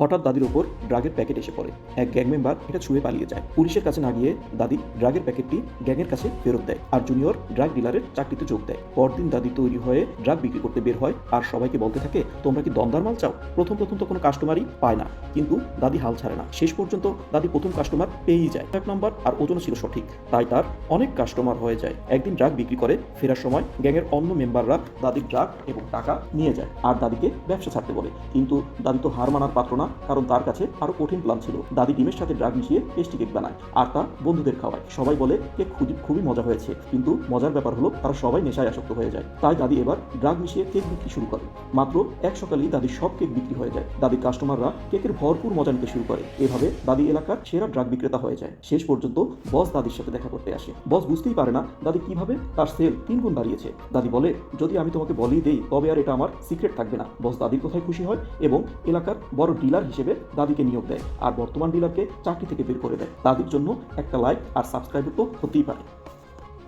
হঠাৎ দাদির ওপর ড্রাগের প্যাকেট এসে পড়ে। এক গ্যাং মেম্বার এটা ছুঁয়ে পালিয়ে যায়। পুলিশের কাছে না গিয়ে দাদি ড্রাগের প্যাকেটটি গ্যাংয়ের কাছে ফেরত দেয় আর জুনিয়র ড্রাগ ডিলারের চাকরিতে যোগ দেয়। পরদিন দাদি তৈরি হয়ে ড্রাগ বিক্রি করতে বের হয় আর সবাইকে বলতে থাকে, তোমরা কি দমদার মাল চাও? প্রথম তো কোনো কাস্টমারই পায় না, কিন্তু দাদি হাল ছাড়ে না। শেষ পর্যন্ত দাদি প্রথম কাস্টমার পেয়েই যায়। এক নম্বর আর ওজনও ছিল সঠিক, তাই তার অনেক কাস্টমার হয়ে যায়। একদিন ড্রাগ বিক্রি করে ফেরার সময় গ্যাংয়ের অন্য মেম্বাররা দাদির ড্রাগ এবং টাকা নিয়ে যায় আর দাদিকে ব্যবসা ছাড়তে বলে। কিন্তু দাদি তো হার মানার পাত্র না, কারণ তার কাছে আরো কঠিন প্ল্যান ছিল। দাদি ডিমের সাথে ড্রাগ মিশিয়ে টেস্টি কেক বানায় আর তা বন্ধুদের খাওয়ায়। সবাই বলে কেক খুবই মজা হয়েছে, কিন্তু মজার ব্যাপার হলো তারা সবাই নেশায় আসক্ত হয়ে যায়। তাই দাদি এবার ড্রাগ মিশিয়ে কেক বিক্রি শুরু করে। মাত্র এক সকালেই দাদির সব কেক বিক্রি হয়ে যায়। দাদির কাস্টমাররা কেকের ভরপুর মজা নিতে শুরু করে। এভাবে দাদি এলাকার সেরা ড্রাগ বিক্রেতা হয়ে যায়। শেষ পর্যন্ত বস দাদির সাথে দেখা করতে আসে। বস বুঝতেই পারে না দাদি কিভাবে তার সেল 3 গুণ বাড়িয়েছে। দাদি বলে, যদি আমি তোমাকে বলেই দেই তবে আর এটা আমার সিক্রেট থাকবে না। বস দাদির কথায় খুশি হয় এবং এলাকার বড় ডিলার হিসেবে দাদিকে নিয়োগ দেয় আর বর্তমান ডিলারকে চাকরি থেকে বের করে দেয়। দাদির জন্য একটা লাইক আর সাবস্ক্রাইব তো হতেই পারে।